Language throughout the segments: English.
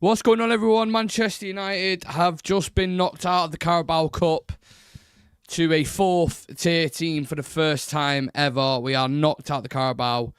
What's going on, everyone? Manchester United have just been knocked out of the Carabao Cup to a fourth-tier team for the first time ever. We are knocked out of the Carabao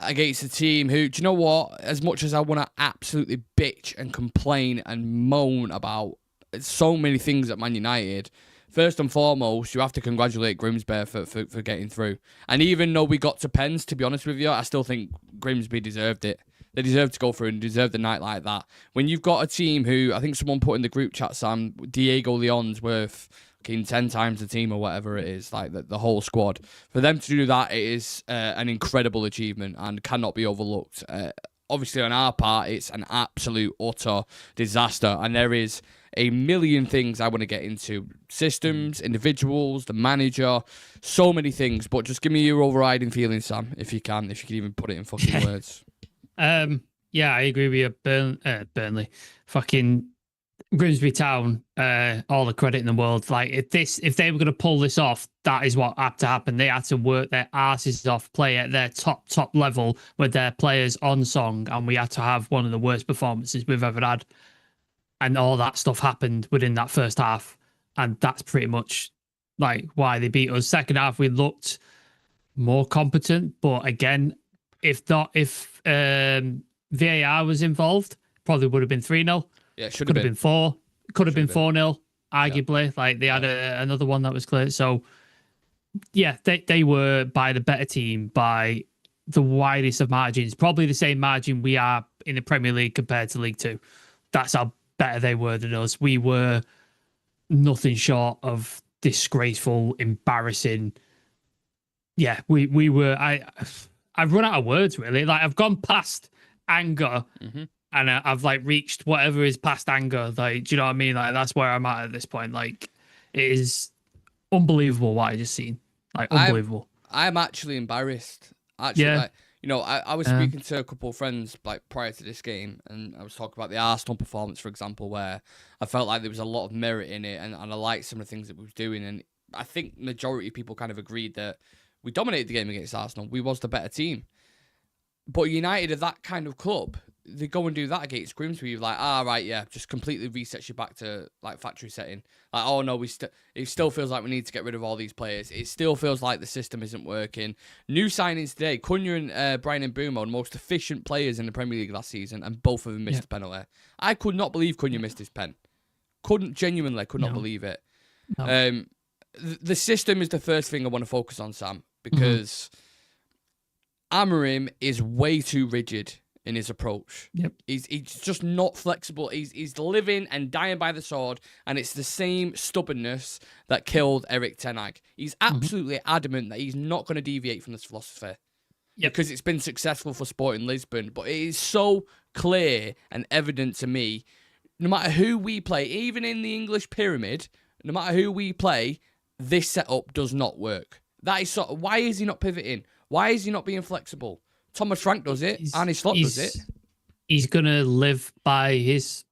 against a team who, do you know what? As much as I want to absolutely bitch and complain and moan about so many things at Man United, first and foremost, you have to congratulate Grimsby for getting through. And even though we got to pens, to be honest with you, I still think Grimsby deserved it. They deserve to go through and deserve the night like that. When you've got a team who, I think someone put in the group chat, Sam, Diego Leon's worth 10 times the team or whatever it is, like the whole squad. For them to do that, it is an incredible achievement and cannot be overlooked. Obviously, on our part, it's an absolute, utter disaster. And there is a million things I want to get into. Systems, individuals, the manager, so many things. But just give me your overriding feeling, Sam, if you can even put it in fucking words. Yeah, I agree with you. Burnley, fucking Grimsby Town, all the credit in the world. Like if they were going to pull this off, that is what had to happen. They had to work their asses off, play at their top level with their players on song, and we had to have one of the worst performances we've ever had. And all that stuff happened within that first half, and that's pretty much like why they beat us. Second half, we looked more competent, but again, if VAR was involved, probably would have been 3-0. Yeah, it should have been 4. Could have been 4-0, arguably. Yeah. Like they had another one that was clear. So yeah, they were by the better team by the widest of margins. Probably the same margin we are in the Premier League compared to League Two. That's how better they were than us. We were nothing short of disgraceful, embarrassing. Yeah, we were. I've run out of words, really. Like, I've gone past anger and I've, like, reached whatever is past anger. Like, do you know what I mean? Like, that's where I'm at this point. Like, it is unbelievable what I just seen. Like, unbelievable. I'm actually embarrassed. Actually, yeah. Like, you know, I was speaking to a couple of friends, like, prior to this game, and I was talking about the Arsenal performance, for example, where I felt like there was a lot of merit in it, and I liked some of the things that we were doing, and I think majority of people kind of agreed that we dominated the game against Arsenal. We was the better team. But United are that kind of club. They go and do that against Grimsby. You're like, right, yeah, just completely resets you back to like factory setting. Like, oh no, it still feels like we need to get rid of all these players. It still feels like the system isn't working. New signings today, Cunha and Brian Mbeumo, the most efficient players in the Premier League last season, and both of them missed a penalty. I could not believe Cunha missed his pen. Could not believe it. No. The system is the first thing I want to focus on, Sam, because Amorim is way too rigid in his approach. Yep. He's just not flexible. He's living and dying by the sword, and it's the same stubbornness that killed Erik ten Hag. He's absolutely adamant that he's not going to deviate from this philosophy because it's been successful for Sporting Lisbon, but it is so clear and evident to me, no matter who we play, even in the English pyramid, no matter who we play, this setup does not work. That is why is he not pivoting? Why is he not being flexible? Thomas Frank does it. Arne Slot does it. He's going to live by his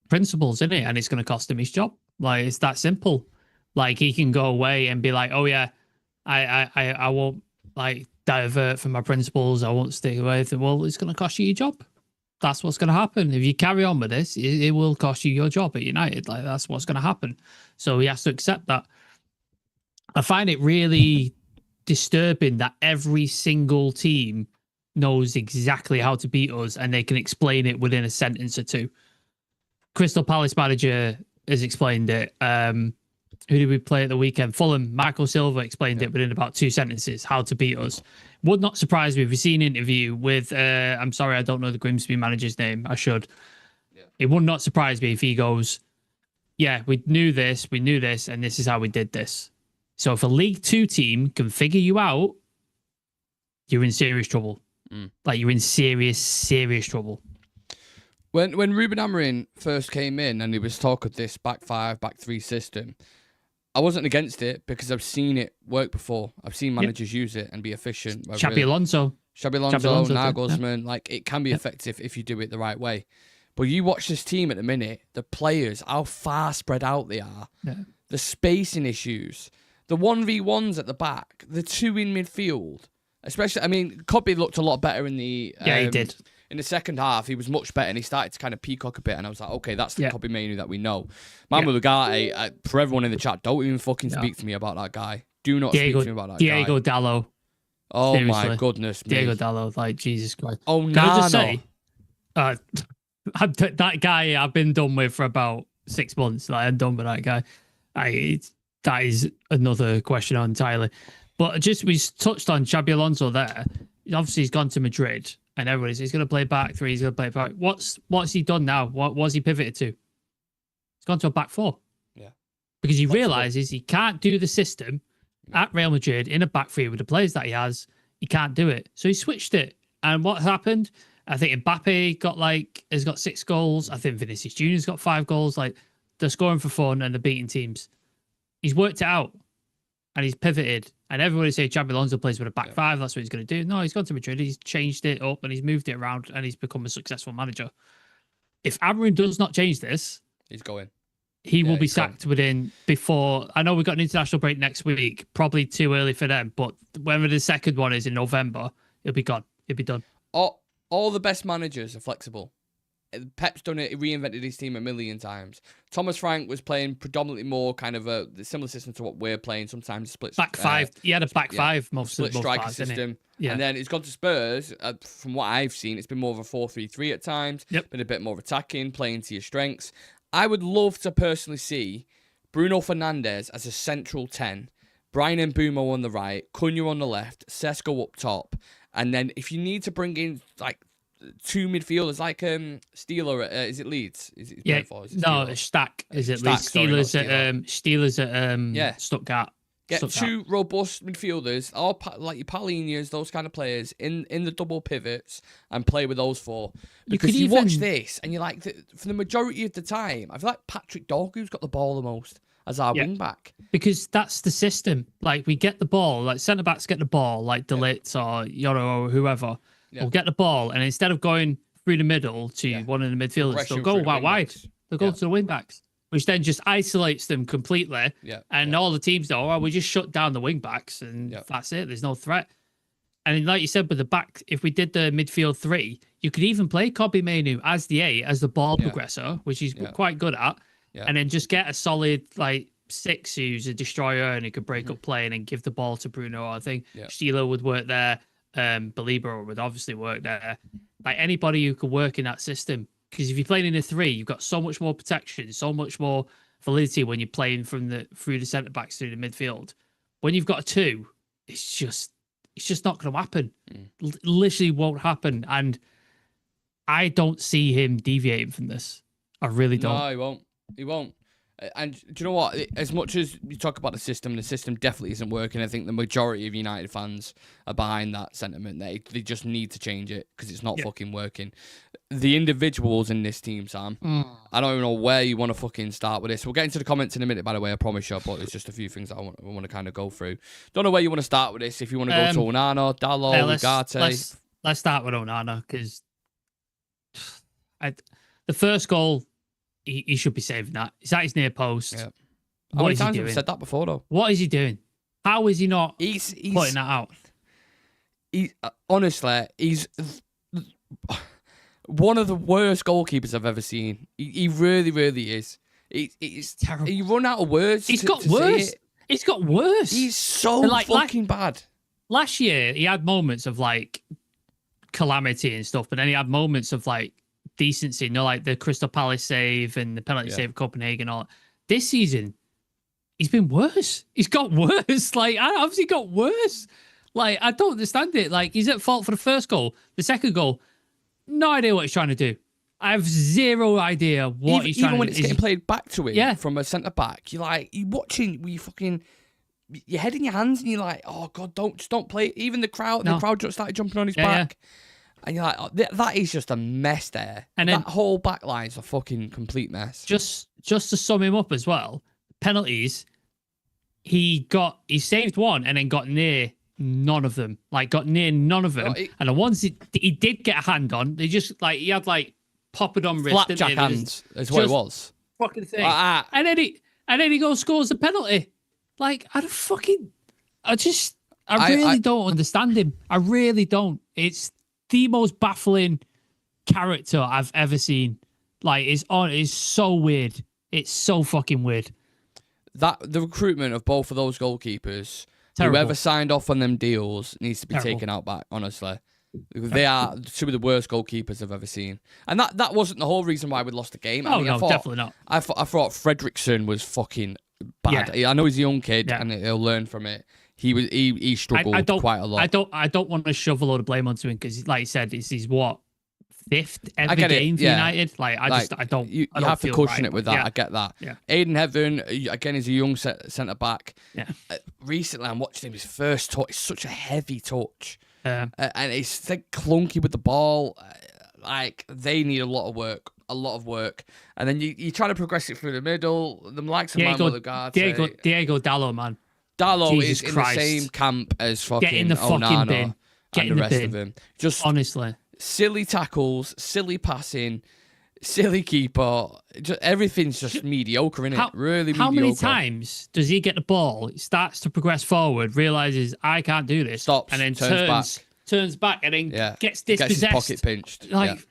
principles, isn't it? And it's going to cost him his job. Like, it's that simple. Like, he can go away and be like, oh yeah, I won't like divert from my principles. I won't stick away with it. Well, it's going to cost you your job. That's what's going to happen. If you carry on with this, it will cost you your job at United. Like, that's what's going to happen. So he has to accept that. I find it really disturbing that every single team knows exactly how to beat us and they can explain it within a sentence or two. Crystal Palace manager has explained it. Who did we play at the weekend? Fulham. Marco Silva explained it within about 2 sentences, how to beat us. Would not surprise me if we see an interview with, I'm sorry, I don't know the Grimsby manager's name. I should. Yeah. It would not surprise me if he goes, yeah, we knew this, and this is how we did this. So if a League Two team can figure you out, you're in serious trouble. Like, you're in serious trouble. When Ruben Amorim first came in and he was talk of this back 5, back 3 system, I wasn't against it because I've seen it work before. I've seen managers use it and be efficient. Xabi Alonso, Nagelsmann, like, it can be effective if you do it the right way. But you watch this team at the minute, the players, how far spread out they are, the spacing issues, the 1v1s at the back, the 2 in midfield. Especially, I mean, Cobby looked a lot better in the... he did. In the second half, he was much better, and he started to kind of peacock a bit, and I was like, okay, that's the Kobe Mainoo that we know. Mamu Ugarte, for everyone in the chat, don't even fucking speak to me about that guy. Do not speak to me about that guy. Diego Dallo. Oh Seriously. my goodness me. Diego Dallo, like, Jesus Christ. Oh, Can Nano. I just say, that guy I've been done with for about 6 months. Like, I'm done with that guy. That is another question entirely. But just we touched on Xabi Alonso there. Obviously, he's gone to Madrid, and everybody's he's going to play back three. He's going to play back. What's he done now? What's he pivoted to? He's gone to a back four. Yeah, because he realizes he can't do the system at Real Madrid in a back three with the players that he has. He can't do it, so he switched it. And what happened? I think Mbappe has got 6 goals. I think Vinicius Junior's got 5 goals. Like, they're scoring for fun and they're beating teams. He's worked it out and he's pivoted. And everybody say Xabi Alonso plays with a back five. That's what he's going to do. No, he's gone to Madrid. He's changed it up and he's moved it around and he's become a successful manager. If Amorim does not change this, he's going. He will be sacked before. I know we've got an international break next week. Probably too early for them. But whenever the second one is in November, it'll be gone. It'll be done. All the best managers are flexible. Pep's done it. He reinvented his team a million times. Thomas Frank was playing predominantly more kind of a similar system to what we're playing. Sometimes split back five. He had a back five most split striker system. Yeah. And then it's gone to Spurs. From what I've seen, it's been more of a 4-3-3 at times. Yep. Been a bit more attacking, playing to your strengths. I would love to personally see Bruno Fernandes as a central 10, Brian Mbeumo on the right, Cunha on the left, Sesko up top, and then if you need to bring in like 2 midfielders, like Steeler, is it Leeds? Is it Stack. Is it Leeds? Steelers at Stuttgart. Get 2 robust midfielders, all like your Paulinhos, those kind of players, in the double pivots and play with those 4. Because you watch this and you're like, for the majority of the time, I feel like Patrick Dorgu's got the ball the most as our wing back. Because that's the system. Like, we get the ball, like centre backs get the ball, like De Ligt or Yoro or whoever. Will get the ball, and instead of going through the middle to one of the midfielders, they'll go wide. They'll go to the wing backs, which then just isolates them completely. And all the teams know, we just shut down the wing backs, and that's it. There's no threat. And like you said, with the back, if we did the midfield 3, you could even play Kobe Mainoo as the 8, as the ball progressor, which he's quite good at, and then just get a solid like 6 who's a destroyer and he could break up play and then give the ball to Bruno. I think Steeler would work there. Belieber would obviously work there. Like, anybody who could work in that system, because if you're playing in a 3, you've got so much more protection, so much more validity when you're playing through the centre backs through the midfield. When you've got a 2, it's just not going to happen. Literally won't happen. And I don't see him deviating from this. I really don't. No, he won't. And do you know what? As much as you talk about the system definitely isn't working. I think the majority of United fans are behind that sentiment. They just need to change it because it's not fucking working. The individuals in this team, Sam, I don't even know where you want to fucking start with this. We'll get into the comments in a minute, by the way, I promise you, but it's just a few things that I want to kind of go through. Don't know where you want to start with this. If you want to go to Onana, Dallo, Ugarte. Let's start with Onana, because the first goal, he should be saving that. It's at his near post. Yeah. How many times have we said that before, though? What is he doing? How is he not he's putting that out? Honestly, he's one of the worst goalkeepers I've ever seen. He really, really is. He's terrible. You run out of words. He's got worse. It's got worse. He's so fucking bad. Last year, he had moments of like calamity and stuff, but then he had moments of like decency, like the Crystal Palace save and the penalty save of Copenhagen. All that. This season, he's been worse. He's got worse. Like, I obviously got worse. Like, I don't understand it. Like, he's at fault for the first goal. The second goal, no idea what he's trying to do. I have zero idea what he's trying to do. Even when it's getting played back to him from a centre back, you're watching, your head in your hands, and you're like, oh God, don't play. Even the crowd just started jumping on his back. And you're like, oh, that is just a mess there. And that whole back line's a fucking complete mess. Just to sum him up as well, penalties, he saved one and then got near none of them. And the ones he did get a hand on, they just he had poppered on wrist. Flapjack hands is what it was. Fucking thing. And then he goes scores the penalty. I really don't understand him. I really don't. It's the most baffling character I've ever seen. Like, it's so weird. It's so fucking weird. The recruitment of both of those goalkeepers, Terrible. whoever signed off on them deals needs to be taken out back, honestly. They are two of the worst goalkeepers I've ever seen. And that wasn't the whole reason why we lost the game. I thought, definitely not. I thought Fredrickson was fucking bad. Yeah. I know he's a young kid and he'll learn from it. He struggled quite a lot. I don't want to shove a load of blame onto him because, like you said, he's what, fifth ever game for United. Like I don't. You have to cushion it with that. Yeah. I get that. Yeah. Aiden Heaven again is a young centre back. Yeah. Recently, I'm watching him. His first touch is such a heavy touch, and it's like clunky with the ball. Like they need a lot of work. And then you try to progress it through the middle. The likes of Diego Dallo, man. Dallo is in the same camp as fucking Get in the fucking bin. Get in the rest of him. Just honestly. Silly tackles, silly passing, silly keeper. Everything's just mediocre, innit? Really mediocre. How many times does he get the ball, starts to progress forward, realises I can't do this, stops, and then turns back, and then gets dispossessed? Gets his pocket pinched. Like,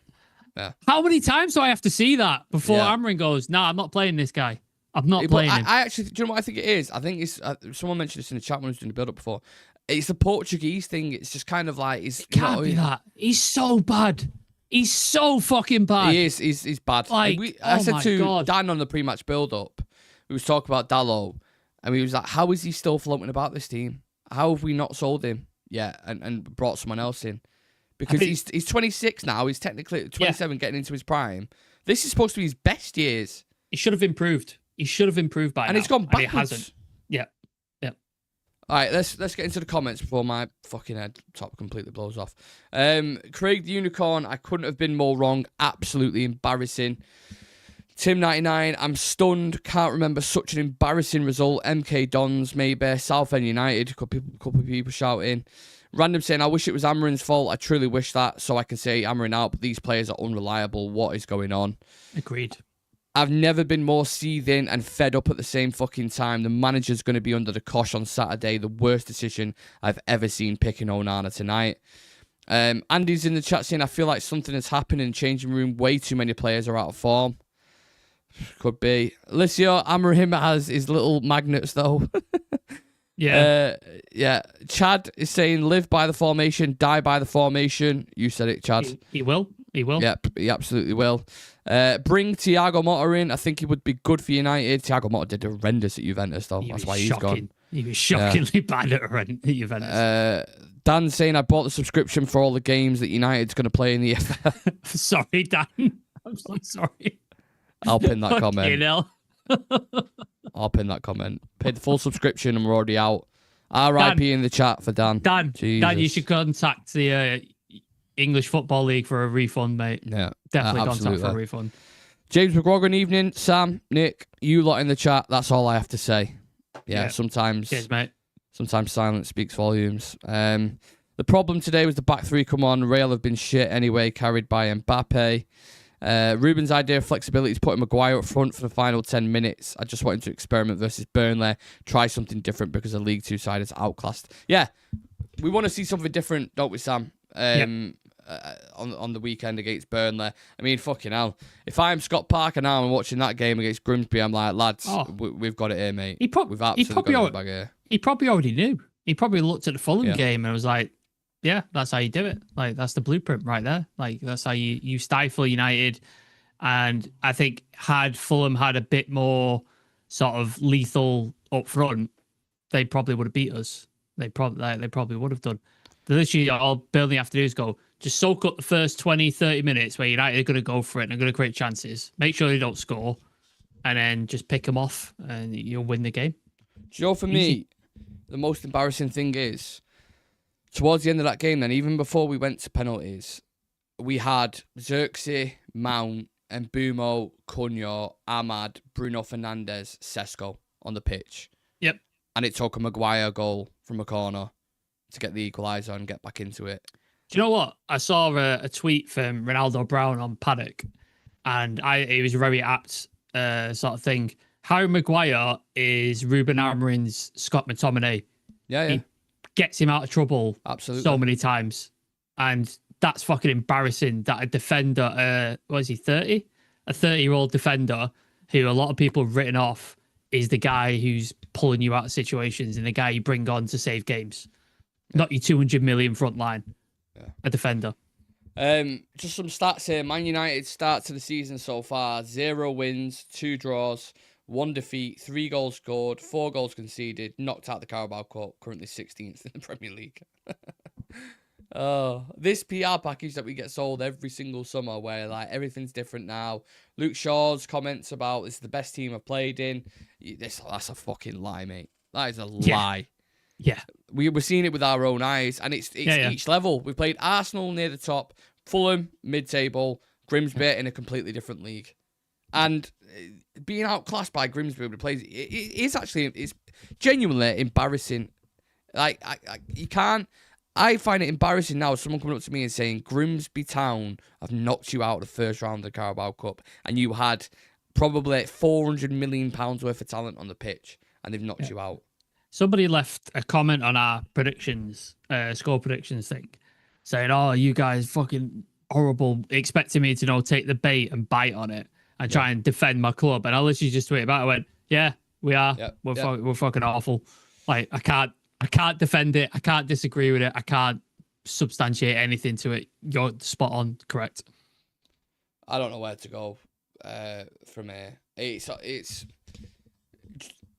how many times do I have to see that before Amorim goes, "Nah, I'm not playing this guy. I'm not playing him." I actually, do you know what I think it is? I think it's someone mentioned this in the chat when I was doing the build-up before. It's the Portuguese thing. It's just kind of like it can't be that. He's so bad. He's so fucking bad. He is. He's bad. Like, I said to Dan on the pre-match build-up, we was talking about Dallo, and we was like, "How is he still floating about this team? How have we not sold him yet and brought someone else in?" Because he's 26 now. He's technically 27, getting into his prime. This is supposed to be his best years. He should have improved. He should have improved by now. And he's gone backwards. And he hasn't. Yeah. All right, let's get into the comments before my fucking head top completely blows off. Craig the Unicorn, I couldn't have been more wrong. Absolutely embarrassing. Tim99, I'm stunned. Can't remember such an embarrassing result. MK Dons, maybe. Southend United, a couple of people shouting. Random saying, I wish it was Amorim's fault. I truly wish that, so I can say Amorim out, but these players are unreliable. What is going on? Agreed. I've never been more seething and fed up at the same fucking time. The manager's going to be under the cosh on Saturday. The worst decision I've ever seen picking Onana tonight. Andy's in the chat saying, I feel like something has happened in the changing room. Way too many players are out of form. Could be. Alicia, Amorim has his little magnets, though. Yeah. Chad is saying, live by the formation, die by the formation. You said it, Chad. He will. Yep, he absolutely will. Bring Thiago Motta in. I think he would be good for United. Thiago Motta did horrendous at Juventus, though. That's why he's gone. He was shockingly bad at Juventus. Dan saying, I bought the subscription for all the games that United's going to play in the EFL. Sorry, Dan. I'm so sorry. I'll pin that comment. I'll pin that comment. Paid the full subscription and we're already out. R.I.P. in the chat for Dan. Dan, you should contact the English Football League for a refund, mate. Yeah, definitely contact for a refund. James McGrogan, evening. Sam, Nick, you lot in the chat. That's all I have to say. Yeah. Sometimes. Cheers, mate. Sometimes silence speaks volumes. The problem today was the back three come on. Real have been shit anyway, carried by Mbappe. Ruben's idea of flexibility is putting Maguire up front for the final 10 minutes. I just wanted to experiment versus Burnley, try something different because the League Two side is outclassed. Yeah, we want to see something different, don't we, Sam? On the weekend against Burnley. I mean, fucking hell. If I'm Scott Parker now and watching that game against Grimsby, I'm like, lads, we've got it here, mate. We've absolutely got it back here. He probably already knew. He probably looked at the Fulham game and was like, yeah, that's how you do it. Like, that's the blueprint right there. Like, that's how you stifle United. And I think had Fulham had a bit more sort of lethal up front, they probably would have beat us. They probably would have done. Literally, all Burnley have to do is just soak up the first 20, 30 minutes where United are going to go for it and are going to create chances. Make sure they don't score, and then just pick them off, and you'll win the game. Do you know, for me, the most embarrassing thing is, towards the end of that game, then, even before we went to penalties, we had Xerxes, Mount, Mbumo, Cunha, Ahmad, Bruno Fernandes, Sesko on the pitch. Yep. And it took a Maguire goal from a corner to get the equaliser and get back into it. Do you know what? I saw a tweet from Ronaldo Brown on Paddock, and it was a very apt sort of thing. Harry Maguire is Ruben Amorim's Scott McTominay. Yeah. He gets him out of trouble so many times. And that's fucking embarrassing that a defender, what is he, 30? A 30-year-old defender who a lot of people have written off is the guy who's pulling you out of situations and the guy you bring on to save games. Not your 200 million front line. A defender. Just some stats here. Man United start to the season so far: 0 wins, 2 draws, 1 defeat, 3 goals scored, 4 goals conceded, knocked out the Carabao Cup, currently 16th in the Premier League. Oh, this PR package that we get sold every single summer where like everything's different now. Luke Shaw's comments about this is the best team I've played in. That's a fucking lie, mate. That is a lie. Yeah. We're seeing it with our own eyes, and it's each level. We played Arsenal near the top, Fulham mid-table, Grimsby in a completely different league. And being outclassed by Grimsby with plays, it's genuinely embarrassing. Like, you can't... I find it embarrassing now, someone coming up to me and saying, Grimsby Town have knocked you out of the first round of the Carabao Cup, and you had probably £400 million worth of talent on the pitch, and they've knocked you out. Somebody left a comment on our predictions, score predictions thing, saying, oh, you guys fucking horrible, expecting me to take the bait and bite on it and try and defend my club. And I literally just tweeted back, I went, yeah, we are. We're fucking awful. Like, I can't defend it. I can't disagree with it. I can't substantiate anything to it. You're spot on, correct. I don't know where to go from here.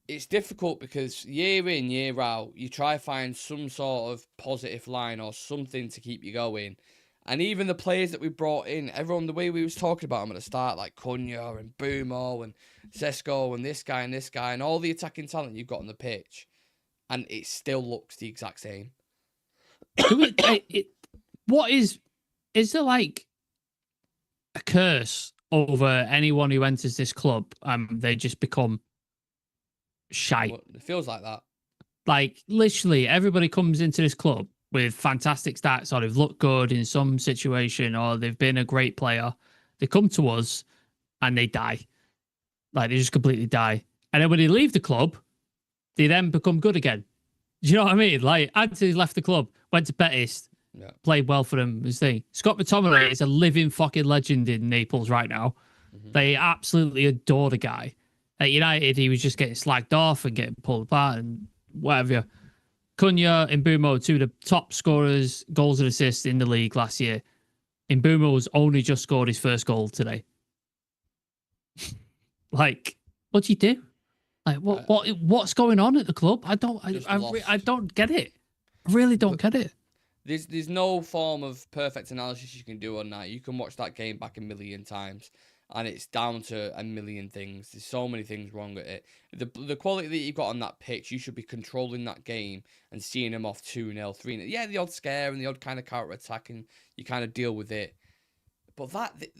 It's difficult because year in, year out, you try to find some sort of positive line or something to keep you going. And even the players that we brought in, everyone, the way we was talking about them at the start, like Cunha and Bumo and Sesko and this guy and all the attacking talent you've got on the pitch, and it still looks the exact same. Is there like a curse over anyone who enters this club? They just become shite. Well, it feels like that. Like, literally, everybody comes into this club with fantastic stats, or they've looked good in some situation, or they've been a great player. They come to us and they die. Like, they just completely die. And then when they leave the club, they then become good again. Do you know what I mean? Like, Anthony left the club, went to Betis, played well for them. Scott McTominay is a living fucking legend in Naples right now. Mm-hmm. They absolutely adore the guy. At United, he was just getting slagged off and getting pulled apart and whatever. Cunha and Bumo, 2 of the top scorers, goals and assists in the league last year. And Bumo's only just scored his first goal today. Like, what do you do? Like, what's going on at the club? I don't get it. I really don't get it. There's no form of perfect analysis you can do on that. You can watch that game back a million times, and it's down to a million things. There's so many things wrong with it. The quality that you've got on that pitch, you should be controlling that game and seeing them off 2-0, 3-0. Yeah, the odd scare and the odd kind of counter attack, and you kind of deal with it. But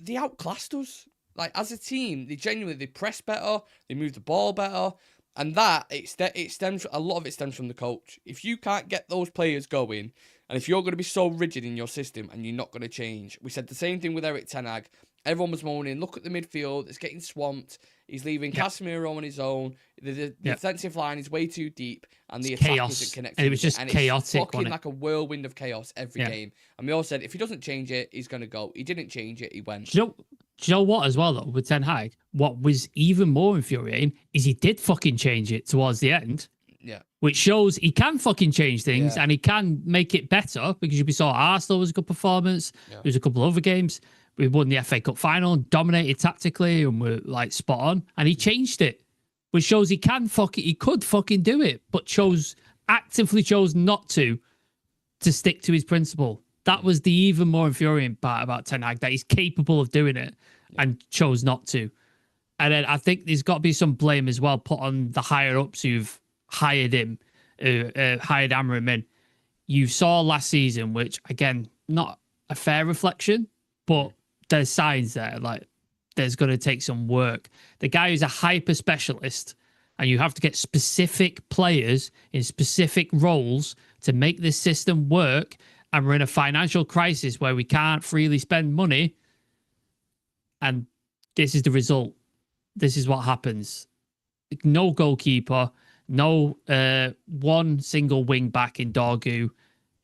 they outclassed us. Like, as a team, they press better, they move the ball better, and it stems. A lot of it stems from the coach. If you can't get those players going, and if you're going to be so rigid in your system and you're not going to change, we said the same thing with Eric Ten Hag. Everyone was moaning, look at the midfield, it's getting swamped. He's leaving Casemiro on his own. The defensive line is way too deep, and the attack isn't connected. And it was just chaotic. It's fucking like a whirlwind of chaos every game. And we all said, if he doesn't change it, he's going to go. He didn't change it, he went. Do you know what, as well, though, with Ten Hag? What was even more infuriating is he did fucking change it towards the end. Yeah. Which shows he can fucking change things and he can make it better, because we saw Arsenal was a good performance. There was a couple of other games. We won the FA Cup final, dominated tactically, and were like spot on. And he changed it, which shows he could fucking do it, but actively chose not to stick to his principle. That was the even more infuriating part about Ten Hag, that he's capable of doing it and chose not to. And then I think there's got to be some blame as well put on the higher ups who've hired him, hired Amorim in. You saw last season, which again, not a fair reflection, but there's signs there. Like, there's going to take some work. The guy who's a hyper specialist, and you have to get specific players in specific roles to make this system work. And we're in a financial crisis where we can't freely spend money. And this is the result. This is what happens. No goalkeeper, no one single wing back in Dorgu.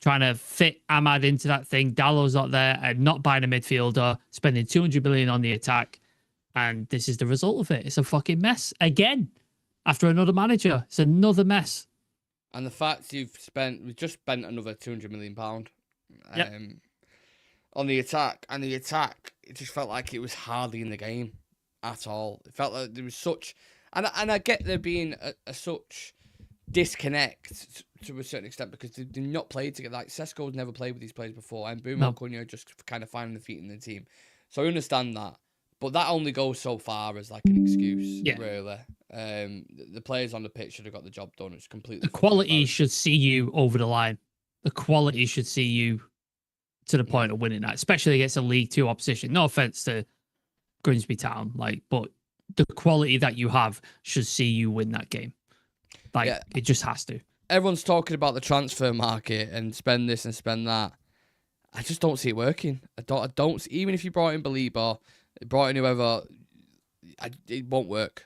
trying to fit Ahmad into that thing. Dallow's not there, and not buying a midfielder, spending 200 million on the attack. And this is the result of it. It's a fucking mess again. After another manager, it's another mess. And the fact we've just spent another £200 million on the attack, and the attack, it just felt like it was hardly in the game at all. It felt like there was such, and I get there being a such disconnect to a certain extent because they've not played together. Like Sesko's never played with these players before, and Bruno Cunha just kind of finding the feet in the team. So I understand that, but that only goes so far as like an excuse, really. The players on the pitch should have got the job done. It's completely. The quality should see you over the line. The quality should see you to the point of winning that, especially against a League Two opposition. No offense to Grimsby Town, but the quality that you have should see you win that game. It just has to. Everyone's talking about the transfer market and spend this and spend that. I just don't see it working. I don't. Even if you brought in Belieber, brought in whoever, it won't work.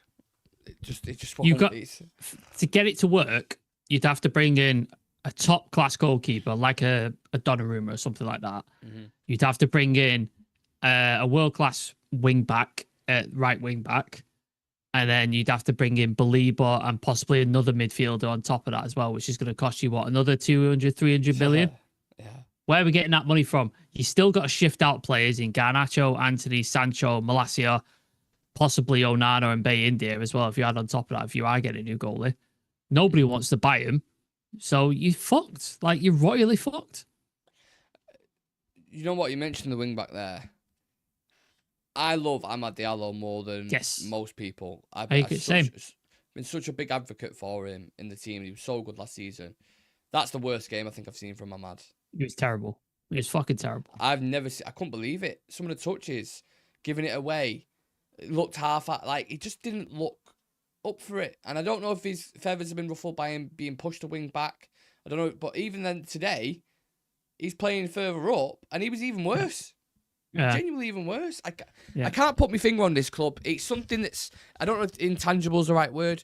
It just won't. To get it to work, you'd have to bring in a top class goalkeeper like a Donnarumma or something like that. Mm-hmm. You'd have to bring in a world class wing back, right wing back, and then you'd have to bring in Belieber and possibly another midfielder on top of that as well, which is going to cost you another 200, 300 million. Yeah. Where are we getting that money from? You still got to shift out players in Garnacho, Anthony, Sancho, Malacia, possibly Onana and Bay India as well. If you add on top of that, if you are getting a new goalie, nobody wants to buy him. So you're fucked. You're royally fucked. You know what? You mentioned the wing back there. I love Amad Diallo more than most people. I've been such a big advocate for him in the team. He was so good last season. That's the worst game I think I've seen from Amad. It was terrible. It was fucking terrible. I couldn't believe it. Some of the touches, giving it away, it looked he just didn't look up for it. And I don't know if his feathers have been ruffled by him being pushed to wing back. I don't know. But even then today, he's playing further up and he was even worse. Yeah. Genuinely even worse. I can't put my finger on this club. It's something that's, I don't know if intangible is the right word.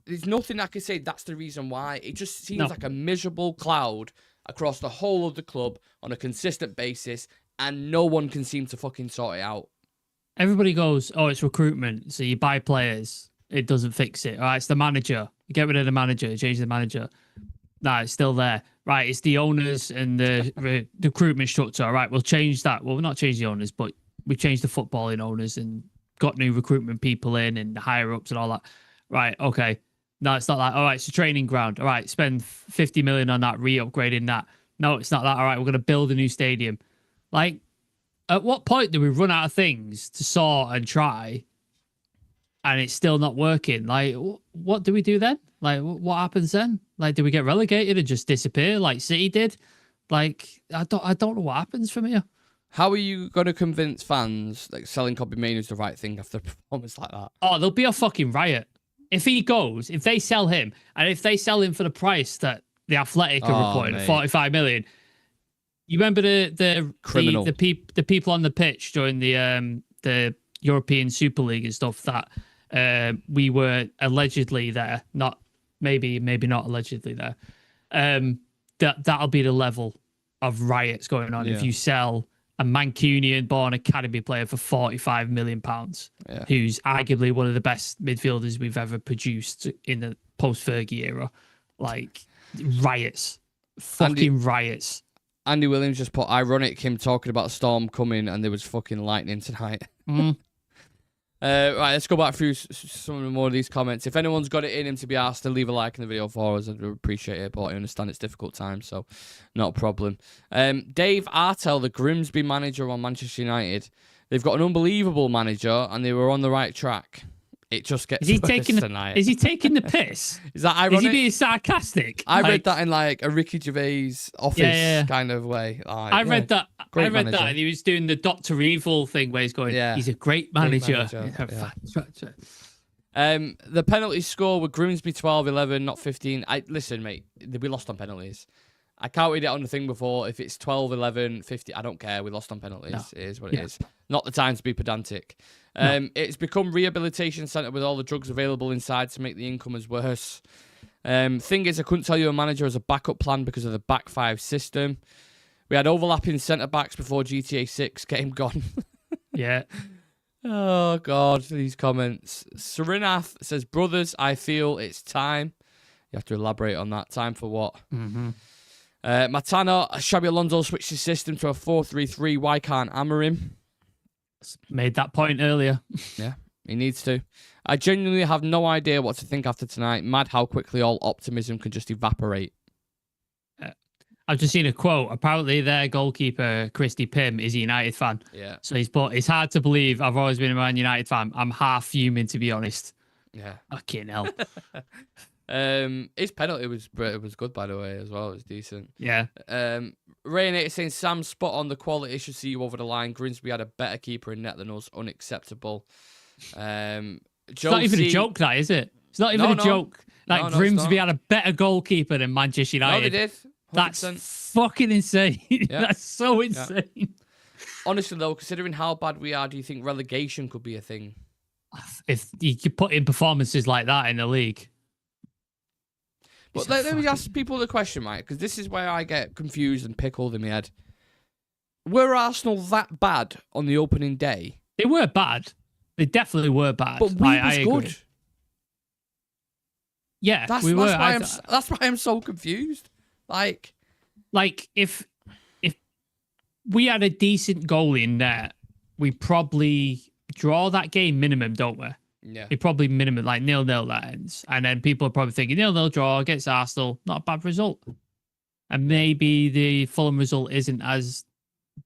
There's nothing I can say that's the reason why. It just seems like a miserable cloud across the whole of the club on a consistent basis, and no one can seem to fucking sort it out. Everybody goes, oh, it's recruitment. So you buy players. It doesn't fix it. All right, it's the manager. You get rid of the manager, change the manager. Nah, it's still there. Right, it's the owners and the recruitment structure. All right, we'll change that. Well, we'll not change the owners, but we changed the footballing owners and got new recruitment people in and the higher ups and all that. Right, okay. No, it's not that. All right, it's a training ground. All right, spend 50 million on that, re-upgrading that. No, it's not that. All right, we're going to build a new stadium. At what point do we run out of things to saw and try and it's still not working? What do we do then? What happens then? Do we get relegated and just disappear like City did? I don't know what happens from here. How are you going to convince fans that selling Kobbie Mainoo is the right thing after a performance like that? Oh, there'll be a fucking riot. If he goes, if they sell him, and if they sell him for the price that the Athletic are reporting, 45 million, you remember the people on the pitch during the European Super League and stuff that we were allegedly there, maybe not allegedly there. That'll be the level of riots going on if you sell a Mancunian-born academy player for £45 million, who's arguably one of the best midfielders we've ever produced in the post-Fergie era. Riots. Riots. Andy Williams just put, ironic, him talking about a storm coming and there was fucking lightning tonight. Mm. Right, let's go back through some more of these comments. If anyone's got it in him to be asked to leave a like in the video for us, I'd appreciate it, but I understand it's difficult times, so not a problem. Dave Artell, the Grimsby manager on Manchester United, they've got an unbelievable manager and they were on the right track. It just gets worse tonight. Is he taking the piss? Is that ironic? Is he being sarcastic? I read that in a Ricky Gervais office kind of way. I read that. I read that, and he was doing the Dr. Evil thing where he's going, he's a great manager. The penalty score with Grimsby 12-11, not 15. Listen, mate, we lost on penalties. I counted it on the thing before. If it's 12-11, 50, I don't care. We lost on penalties. No. It is what it is. Not the time to be pedantic. It's become rehabilitation centre with all the drugs available inside to make the incomers worse. Thing is, I couldn't tell you a manager as a backup plan because of the back five system. We had overlapping centre backs before GTA 6 game gone. Yeah. Oh, God, these comments. Serinath says, brothers, I feel it's time. You have to elaborate on that. Time for what? Mm-hmm. Matano, Xabi Alonso switched his system to a 4-3-3. Why can't Amorim? Made that point earlier. Yeah, he needs to. I genuinely have no idea what to think after tonight. Mad how quickly all optimism can just evaporate. I've just seen a quote. Apparently, their goalkeeper, Christy Pym, is a United fan. Yeah. So he's put, it's hard to believe I've always been a Man United fan. I'm half fuming, to be honest. Yeah. Fucking hell. His penalty was good, by the way, as well. It was decent. Yeah. Rain is saying, Sam, spot on, the quality should see you over the line. Grimsby had a better keeper in net than us. Unacceptable. It's not even a joke, that, is it? It's not even a joke. Like, Grimsby had a better goalkeeper than Manchester United. No, they did. 100%. That's fucking insane. Yeah. That's so insane. Yeah. Honestly, though, considering how bad we are, do you think relegation could be a thing? If you could put in performances like that in the league. But let me ask people the question, Mike, because this is where I get confused and pickled in my head. Were Arsenal that bad on the opening day? They were bad. They definitely were bad. But we was good. Agree. Yeah, we were. That's why I'm so confused. Like if we had a decent goal in there, we probably draw that game minimum, don't we? Yeah. We probably minimum, like 0-0 that ends. And then people are probably thinking 0-0 draw against Arsenal, not a bad result. And maybe the Fulham result isn't as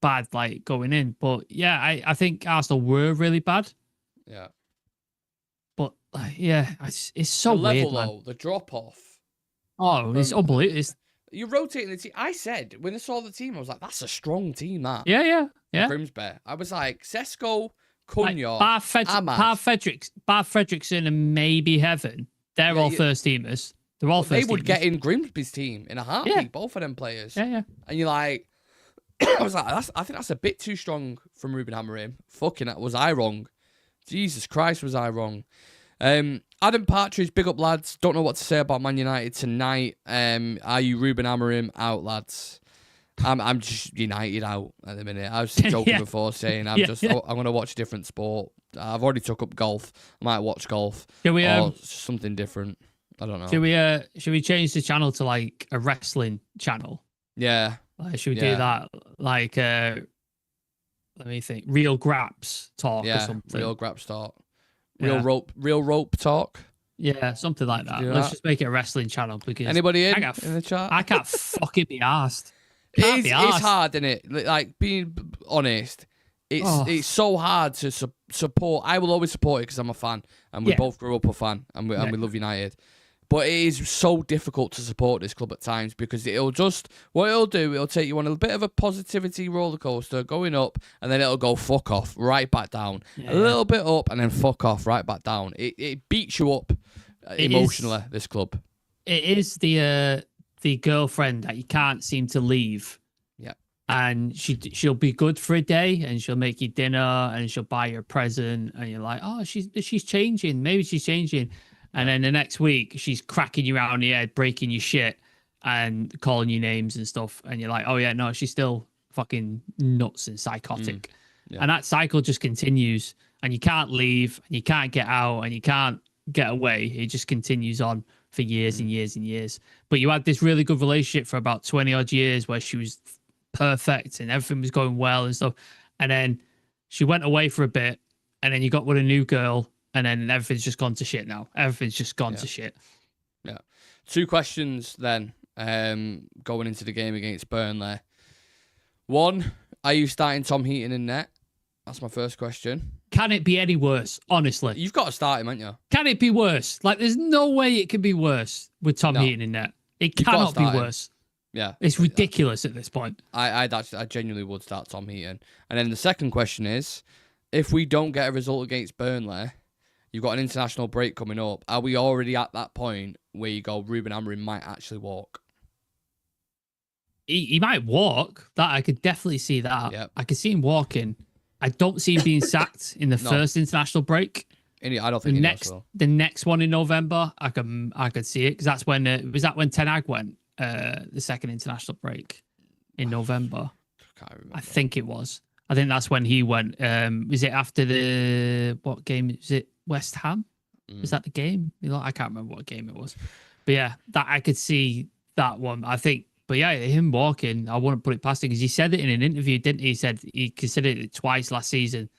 bad, like, going in. But yeah, I think Arsenal were really bad. Yeah. But yeah, it's so the level, weird, though, the drop-off. Oh, it's unbelievable. You're rotating the team. I said, when I saw the team, I was like, that's a strong team, that. Yeah. Grimsby. I was like, Sesko, Cunha, Bar Fredrickson and maybe Heaven. They're all first teamers. They're all first teamers. They would get in Grimsby's team in a heartbeat, both of them players. Yeah. And you're like, I was like, I think that's a bit too strong from Ruben Amorim. Fucking hell, was I wrong? Jesus Christ, was I wrong? Adam Partridge, big up, lads. Don't know what to say about Man United tonight. Are you Ruben Amorim out, lads? I'm just United out at the minute. I was joking before saying I'm going to watch a different sport. I've already took up golf. I might watch golf. Should we, or something different. I don't know. Should we change the channel to like a wrestling channel? Yeah. Should we do that? Like, let me think. Real Graps talk or something. Real Graps talk. Real rope talk. Yeah, something like that. Let's just make it a wrestling channel because anybody in the chat? I can't fucking be arsed. It's hard, isn't it? Like, being honest, it's so hard to support. I will always support it because I'm a fan, and we both grew up a fan, and we love United. But it is so difficult to support this club at times because it'll take you on a bit of a positivity roller coaster going up, and then it'll go fuck off right back down. A little bit up, and then fuck off right back down. It beats you up emotionally. This club. It is the girlfriend that you can't seem to leave. Yeah. And she'll be good for a day, and she'll make you dinner, and she'll buy you a present, and you're like, oh, she's changing. Maybe she's changing. And then the next week, she's cracking you around the head, breaking your shit, and calling you names and stuff. And you're like, oh, yeah, no, she's still fucking nuts and psychotic. Yeah. And that cycle just continues. And you can't leave, and you can't get out, and you can't get away. It just continues on for years and years and years. But you had this really good relationship for about 20-odd years where she was perfect and everything was going well and stuff. And then she went away for a bit, and then you got with a new girl, and then everything's just gone to shit now. Everything's just gone to shit. Yeah. 2 questions then, going into the game against Burnley. 1, are you starting Tom Heaton in net? That's my first question. Can it be any worse, honestly? You've got to start him, haven't you? Can it be worse? Like, there's no way it can be worse with Tom Heaton in net. It cannot be worse. Yeah. It's ridiculous at this point. I genuinely would start Tom Heaton. And then the second question is, if we don't get a result against Burnley, you've got an international break coming up. Are we already at that point where you go, Ruben Amorim might actually walk? He might walk. That I could definitely see that. Yep. I could see him walking. I don't see him being sacked in the first international break. I don't think the next one in November, I could see it because that's when was that when Ten Hag went the second international break in November. Can't remember. I think it was. I think that's when he went. Was it after what game? Was it West Ham? Was that the game? I can't remember what game it was. But yeah, that I could see that one. I think. But yeah, him walking, I wouldn't put it past him because he said it in an interview, didn't he? He said he considered it twice last season,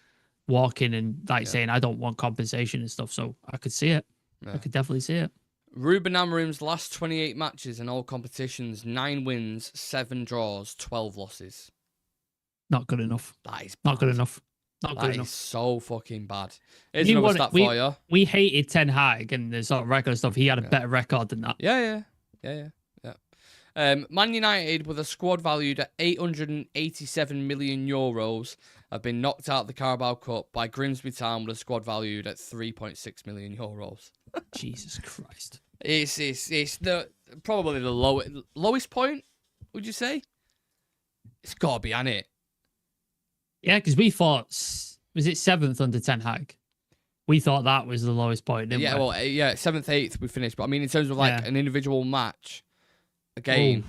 walking and saying, I don't want compensation and stuff. So I could see it. Yeah. I could definitely see it. Ruben Amorim's last 28 matches in all competitions, 9 wins, 7 draws, 12 losses. Not good enough. That is bad. Not good enough. Not good enough. That is so fucking bad. Here's another stat for you. We hated Ten Hag and the sort of record stuff. He had a better record than that. Yeah. Man United, with a squad valued at €887 million, have been knocked out of the Carabao Cup by Grimsby Town with a squad valued at €3.6 million. Jesus Christ! It's probably the lowest point. Would you say? It's got to be, hasn't it? Yeah, because we thought, was it 7th under Ten Hag? We thought that was the lowest point, didn't we? Well, 7th, 8th we finished. But I mean, in terms of an individual match. A game.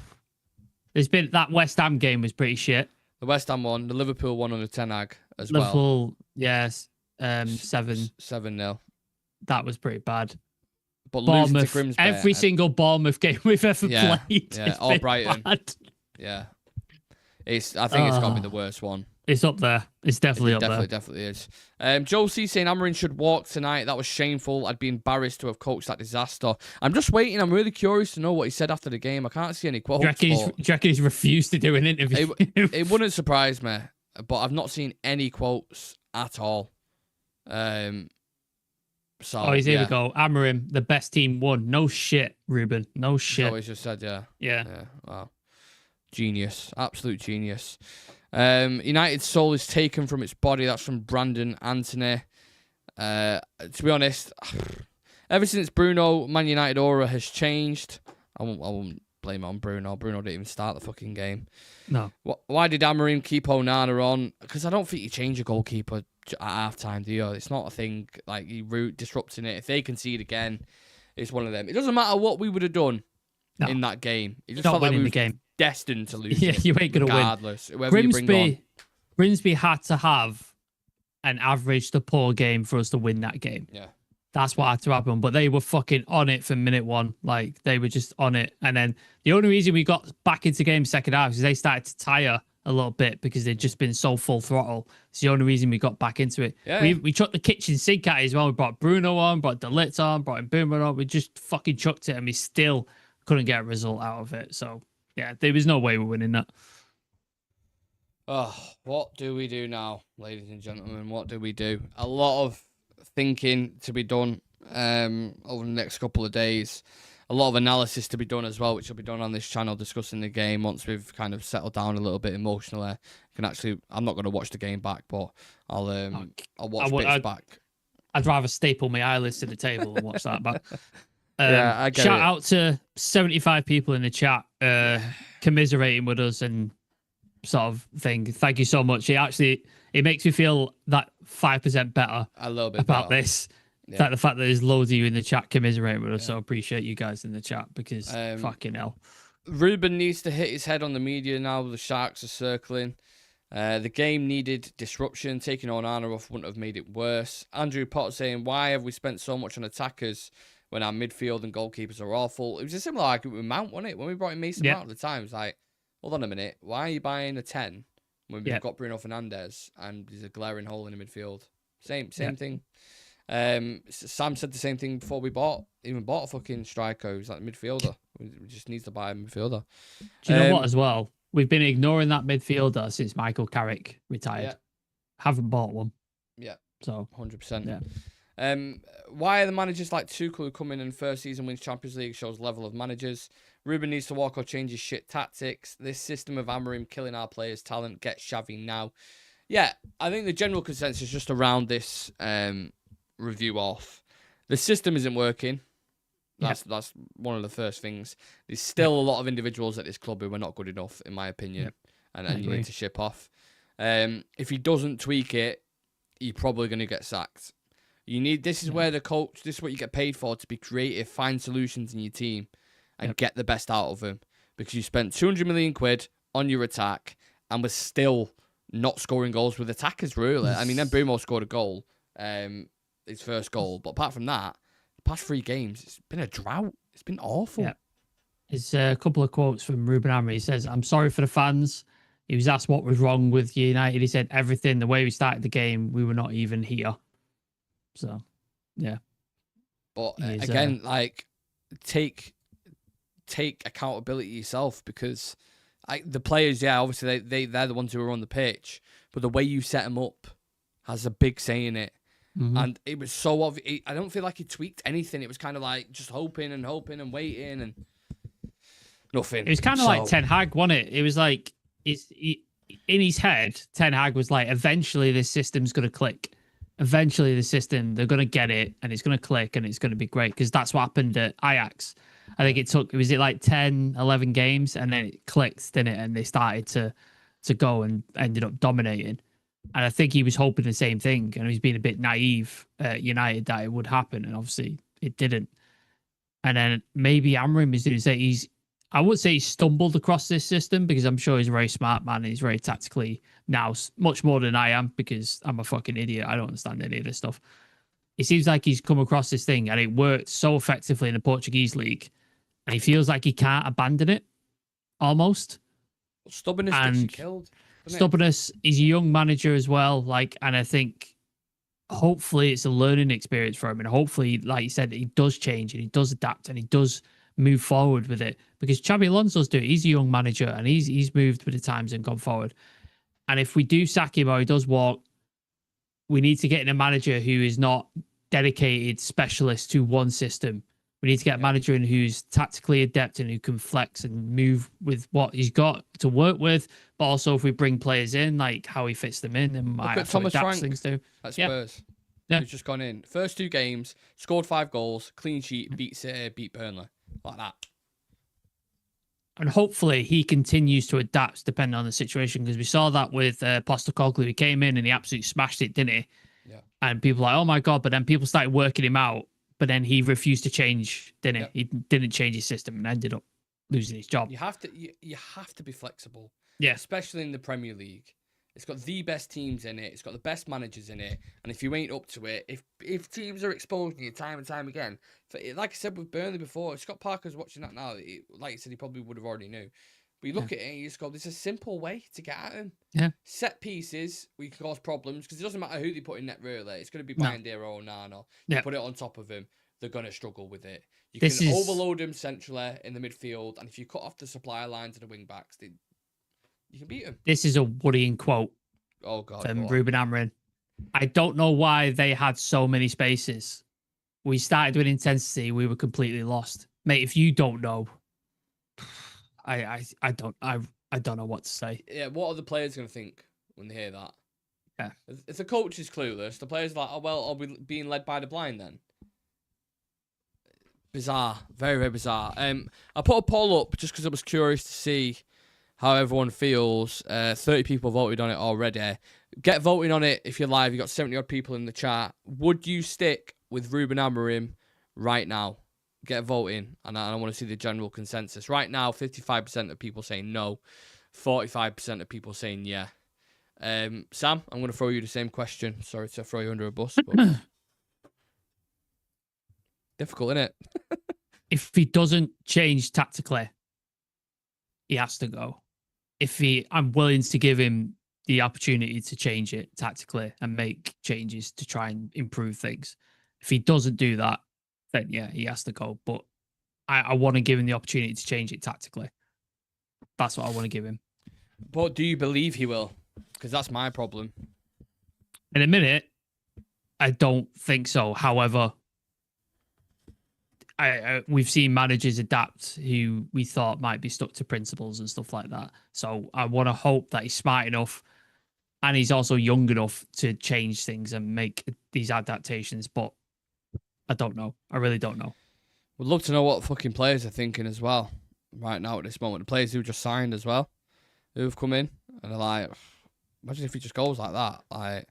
There's been that West Ham game was pretty shit. The West Ham one, the Liverpool one under Ten Hag as well. Liverpool, yes, 7-0. That was pretty bad. But losing to Grimsby, every single Bournemouth game we've ever played. Yeah, or Brighton. Bad. Yeah, I think it's got to be the worst one. It's up there. It's definitely up there. Definitely is. Joe C saying Amorim should walk tonight. That was shameful. I'd be embarrassed to have coached that disaster. I'm just waiting. I'm really curious to know what he said after the game. I can't see any quotes. Do you reckon he's refused to do an interview? It wouldn't surprise me, but I've not seen any quotes at all. Here we go. Amorim, the best team won. No shit, Ruben. No shit. Always just said, yeah. Wow. Genius. Absolute genius. United's soul is taken from its body. That's from Brandon Anthony. To be honest, ever since Bruno, Man United aura has changed. I won't blame it on Bruno. Bruno didn't even start the fucking game. No. Why did Amorim keep Onana on? Because I don't think you change a goalkeeper at half-time, do you? It's not a thing like you disrupting it. If they concede again, it's one of them. It doesn't matter what we would have done in that game. It just felt like we were game. Destined to lose. Yeah, you ain't going to win. Regardless, whoever you bring on. Grimsby had to have an average to poor game for us to win that game. Yeah. That's what had to happen. But they were fucking on it from minute one. Like, they were just on it. And then the only reason we got back into game second half is they started to tire a little bit because they'd just been so full throttle. It's the only reason we got back into it. Yeah. We chucked the kitchen sink at it as well. We brought Bruno on, brought De Ligt on, brought Mbeumo on. We just fucking chucked it and we still couldn't get a result out of it. So, yeah, there was no way we're winning that. Oh, what do we do now, ladies and gentlemen? What do we do? A lot of thinking to be done over the next couple of days. A lot of analysis to be done as well, which will be done on this channel, discussing the game once we've kind of settled down a little bit emotionally. I'm not going to watch the game back, but I'll watch bits back. I'd rather staple my eyelids to the table and watch that back. I get shout it. out to 75 people in the chat commiserating with us and sort of thing. Thank you so much. It makes me feel that 5% better a little bit about better. this. Yeah. That the fact that there's loads of you in the chat commiserating with us, so I appreciate you guys in the chat because fucking hell. Ruben needs to hit his head on the media now. The Sharks are circling. The game needed disruption. Taking Onana off wouldn't have made it worse. Andrew Potter saying, why have we spent so much on attackers when our midfield and goalkeepers are awful? It was a similar argument with Mount, wasn't it? When we brought in Mason Mount at the time, it was like, hold on a minute. Why are you buying a 10 when we've got Bruno Fernandes and there's a glaring hole in the midfield? Same thing. Sam said the same thing before we bought a fucking striker. He's like midfielder. We just need to buy a midfielder. Do you know what as well? We've been ignoring that midfielder since Michael Carrick retired. Yeah. Haven't bought one. Yeah. So 100%. Yeah. Why are the managers like Tuchel who come in and first season wins Champions League shows level of managers? Ruben needs to walk or change his shit tactics. This system of Amorim killing our players' talent. Get Xavi now. Yeah, I think the general consensus just around this review off. The system isn't working. That's one of the first things. There's still a lot of individuals at this club who are not good enough, in my opinion, and you need to ship off. If he doesn't tweak it, you're probably going to get sacked. This is where the coach, this is what you get paid for, to be creative, find solutions in your team, and get the best out of them. Because you spent 200 million quid on your attack, and we're still not scoring goals with attackers, really. I mean, then Brumo scored a goal, his first goal. But apart from that, the past 3 games, it's been a drought. It's been awful. Yeah. It's a couple of quotes from Ruben Amorim. He says, "I'm sorry for the fans." He was asked what was wrong with United. He said, "Everything. The way we started the game, we were not even here." So, yeah. But again, take accountability yourself, because the players, obviously they're the ones who are on the pitch, but the way you set them up has a big say in it. Mm-hmm. And it was so obvious. I don't feel like he tweaked anything. It was kind of like just hoping and waiting and nothing. It was kind of like Ten Hag, wasn't it? It was like, in his head, Ten Hag was like, eventually this system's going to click. Eventually the system, they're going to get it, and it's going to click, and it's going to be great, because that's what happened at Ajax. I think was it like 10, 11 games, and then it clicked, didn't it? And they started to go and ended up dominating. And I think he was hoping the same thing, and he was being a bit naive at United that it would happen, and obviously it didn't. And then maybe Amorim is going to say I would say he stumbled across this system, because I'm sure he's a very smart man, and he's very tactically now, much more than I am, because I'm a fucking idiot. I don't understand any of this stuff. It seems like he's come across this thing, and it worked so effectively in the Portuguese league, and he feels like he can't abandon it, almost. Stubbornness gets you killed. Stubbornness. He's a young manager as well, and I think hopefully it's a learning experience for him, and hopefully, like you said, he does change and he does adapt and he does move forward with it, because Xabi Alonso's do it. He's a young manager, and he's moved with the times and gone forward. And if we do sack him or he does walk, we need to get in a manager who is not dedicated specialist to one system. We need to get a manager in who's tactically adept and who can flex and move with what he's got to work with. But also, if we bring players in, like how he fits them in, and look at Thomas Frank things too. At Spurs. Yeah. Who's just gone in. First 2 games, scored 5 goals, clean sheet, beat City, beat Burnley. Like that. And hopefully he continues to adapt depending on the situation, because we saw that with Postecoglou. He came in and he absolutely smashed it, didn't he? Yeah. And people were like, oh my God, but then people started working him out, but then he refused to change, didn't he? Yeah. He didn't change his system and ended up losing his job. You have to be flexible. Yeah. Especially in the Premier League. It's got the best teams in it. It's got the best managers in it. And if you ain't up to it, if teams are exposing you time and time again, like I said with Burnley before, Scott Parker's watching that now. Like you said, he probably would have already knew. But you look at it and you just go, there's a simple way to get at him. Yeah. Set pieces, we can cause problems, because it doesn't matter who they put in net, really. It's going to be Bayandera or Nano. You put it on top of him, they're going to struggle with it. You can overload him centrally in the midfield, and if you cut off the supply line to the wing-backs, you can beat him. This is a worrying quote from Ruben Amorim. I don't know why they had so many spaces. We started with intensity. We were completely lost. Mate, if you don't know, I don't know what to say. Yeah, what are the players going to think when they hear that? Yeah. If the coach is clueless, the players are like, oh, well, are we being led by the blind then? Bizarre. Very, very bizarre. I put a poll up just because I was curious to see how everyone feels. 30 people voted on it already. Get voting on it if you're live. You've got 70-odd people in the chat. Would you stick with Ruben Amorim right now? Get voting, and I want to see the general consensus. Right now, 55% of people saying no, 45% of people saying yeah. Sam, I'm going to throw you the same question. Sorry to throw you under a bus, but difficult, isn't it? If he doesn't change tactically, he has to go. I'm willing to give him the opportunity to change it tactically and make changes to try and improve things. If he doesn't do that, then yeah, he has to go. But I want to give him the opportunity to change it tactically. That's what I want to give him. But do you believe he will? Because that's my problem. In a minute, I don't think so. However, we've seen managers adapt who we thought might be stuck to principles and stuff like that. So I want to hope that he's smart enough and he's also young enough to change things and make these adaptations. But I don't know. I really don't know. Would love to know what fucking players are thinking as well right now at this moment. The players who just signed as well, who have come in and are like, imagine if he just goes like that. Like,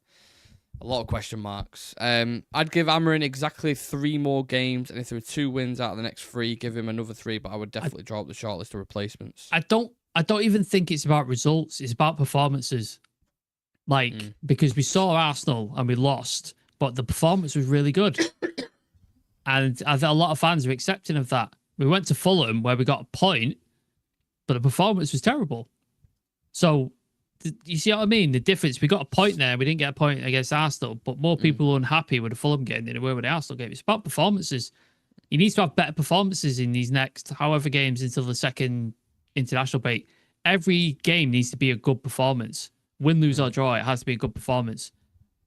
A lot of question marks. I'd give Amorim exactly 3 more games, and if there were 2 wins out of the next 3, give him another 3. But I would definitely draw up the shortlist of replacements. I don't even think it's about results. It's about performances. Because we saw Arsenal and we lost, but the performance was really good. And I think a lot of fans are accepting of that. We went to Fulham where we got a point, but the performance was terrible. So, you see what I mean? The difference, we got a point there. We didn't get a point against Arsenal, but more people were unhappy with the Fulham game than they were with the Arsenal game. It's about performances. You need to have better performances in these next however games until the second international break. Every game needs to be a good performance. Win, lose, or draw, it has to be a good performance.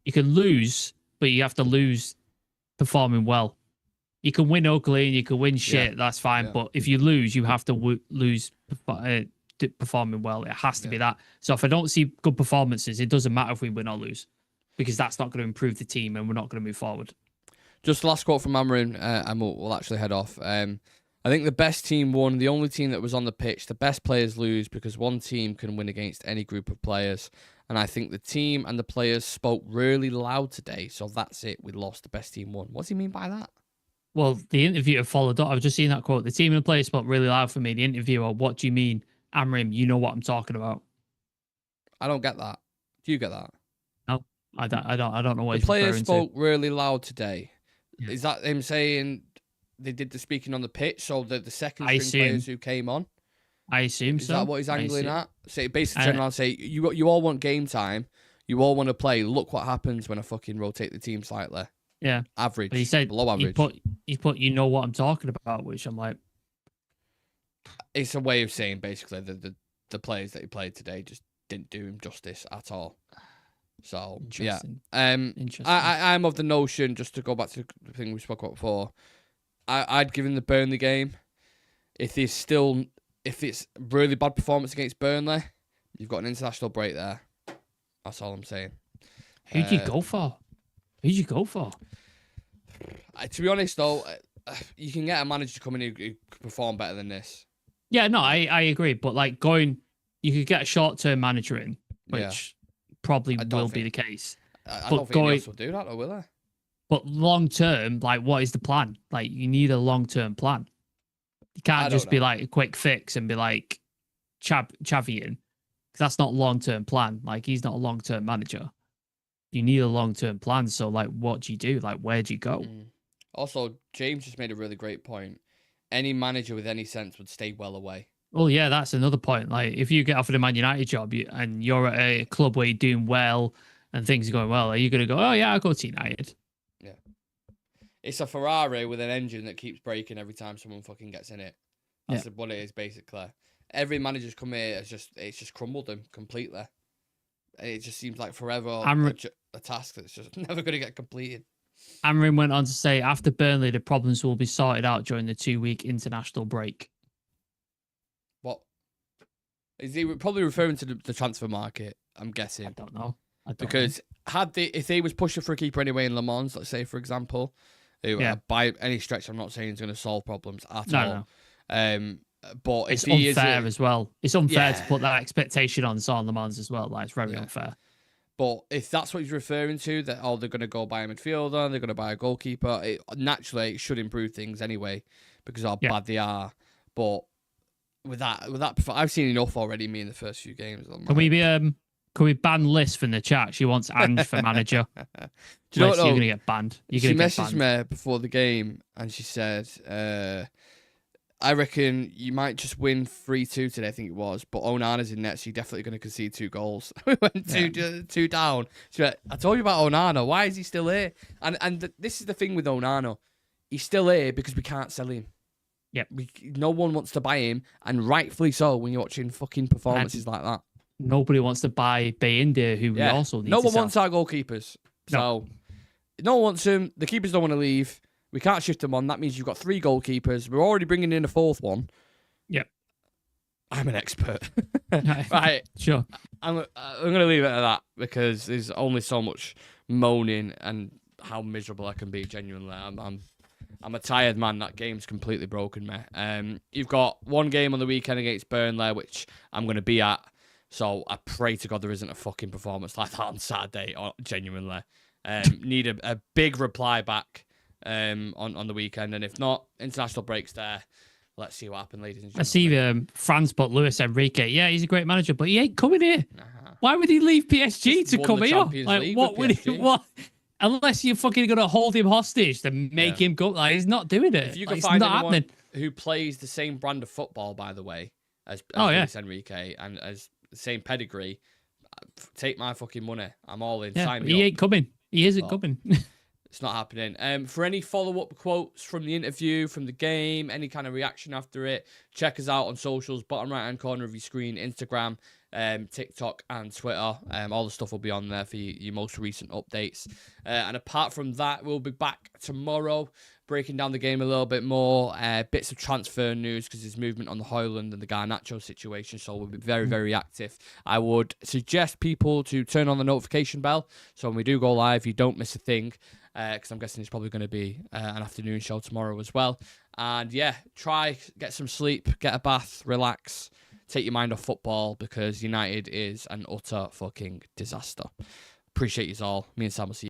You can lose, but you have to lose performing well. You can win ugly and you can win shit, that's fine. Yeah. But if you lose, you have to lose performing well. It has to be that. So if I don't see good performances, it doesn't matter if we win or lose, because that's not going to improve the team and we're not going to move forward. Just the last quote from Amorim, and we'll actually head off. I think the best team won, the only team that was on the pitch. The best players lose because one team can win against any group of players. And I think the team and the players spoke really loud today. So that's it. We lost. The best team won. What does he mean by that? Well, the interviewer followed up. I've just seen that quote. The team and the players spoke really loud for me. The interviewer, what do you mean? Amorim, you know what I'm talking about. I don't get that. Do you get that? No, I don't know what the players spoke really loud today. Yeah. Is that him saying they did the speaking on the pitch? So the second string players who came on? I assume so. Is that what he's angling at? So basically turn around and say, you all want game time. You all want to play. Look what happens when I fucking rotate the team slightly. Yeah. Average. But he said below average. He put you know what I'm talking about, which I'm like, it's a way of saying basically the players that he played today just didn't do him justice at all. So yeah. Interesting. I'm of the notion, just to go back to the thing we spoke about before, I'd give him the Burnley game. If it's really bad performance against Burnley, you've got an international break there. That's all I'm saying. Who'd you go for? Who'd you go for? To be honest, though, you can get a manager to come in who can perform better than this. Yeah, no, I agree. But you could get a short-term manager in, which probably will be the case. I don't think anyone else will do that, though, will they? But long-term, what is the plan? You need a long-term plan. You can't just be a quick fix and be Xavi in. Because that's not a long-term plan. He's not a long-term manager. You need a long-term plan. So, what do you do? Where do you go? Also, James just made a really great point. Any manager with any sense would stay well away. Well, yeah, that's another point. If you get offered a Man United job and you're at a club where you're doing well and things are going well, are you going to go, oh, yeah, I'll go to United? Yeah. It's a Ferrari with an engine that keeps breaking every time someone fucking gets in it. That's what it is, basically. Every manager's come here, it's just crumbled them completely. It just seems like forever a task that's just never going to get completed. Amorim went on to say, after Burnley, the problems will be sorted out during the 2-week international break. What? Is he probably referring to the transfer market, I'm guessing? I don't know. Because if they was pushing for a keeper anyway in Le Mans, let's say, for example, by any stretch, I'm not saying he's going to solve problems at all. No. But it's unfair as well. It's unfair to put that expectation on Son Le Mans as well. It's very unfair. But if that's what he's referring to, that they're going to go buy a midfielder, they're going to buy a goalkeeper, naturally it should improve things anyway because of how bad they are. But with that, I've seen enough already. Me in the first few games. Can we ban Liz from the chat? She wants Ange for manager. Do you know what? You're going to get banned. She messaged me before the game and she said, I reckon you might just win 3-2 today, I think it was. But Onana's in net, so you're definitely going to concede 2 goals. We went 2 down. She went, I told you about Onana. Why is he still here? And this is the thing with Onana. He's still here because we can't sell him. Yep. No one wants to buy him, and rightfully so when you're watching fucking performances like that. Nobody wants to buy Bayindir, who we also need No to one sell. wants our goalkeepers. So, no one wants him. The keepers don't want to leave. We can't shift them on. That means you've got 3 goalkeepers. We're already bringing in a 4th one. Yep. I'm an expert. Right. Sure. I'm going to leave it at that because there's only so much moaning and how miserable I can be, genuinely. I'm a tired man. That game's completely broken me. You've got one game on the weekend against Burnley, which I'm going to be at. So I pray to God there isn't a fucking performance like that on Saturday, genuinely. Need a big reply back on the weekend, and if not, international breaks there. Let's see what happens, ladies and gentlemen. I see France but Luis Enrique. Yeah, he's a great manager, but he ain't coming here. Why would he leave PSG to come here? Like, what would he? What? Unless you're fucking going to hold him hostage to make him go. Like, he's not doing it. If you can like, find anyone who plays the same brand of football, by the way, as Luis Enrique and as the same pedigree, take my fucking money. I'm all in. Sign me he up. ain't coming. He isn't coming. It's not happening. For any follow-up quotes from the interview, from the game, any kind of reaction after it, check us out on socials, bottom right-hand corner of your screen, Instagram, TikTok, and Twitter. All the stuff will be on there for your most recent updates. And apart from that, we'll be back tomorrow, breaking down the game a little bit more, bits of transfer news, because there's movement on the Højlund and the Garnacho situation, so we'll be very, very active. I would suggest people to turn on the notification bell, so when we do go live, you don't miss a thing, because I'm guessing it's probably going to be an afternoon show tomorrow as well. And yeah, get some sleep, get a bath, relax, take your mind off football, because United is an utter fucking disaster. Appreciate you all. Me and Sam will see you.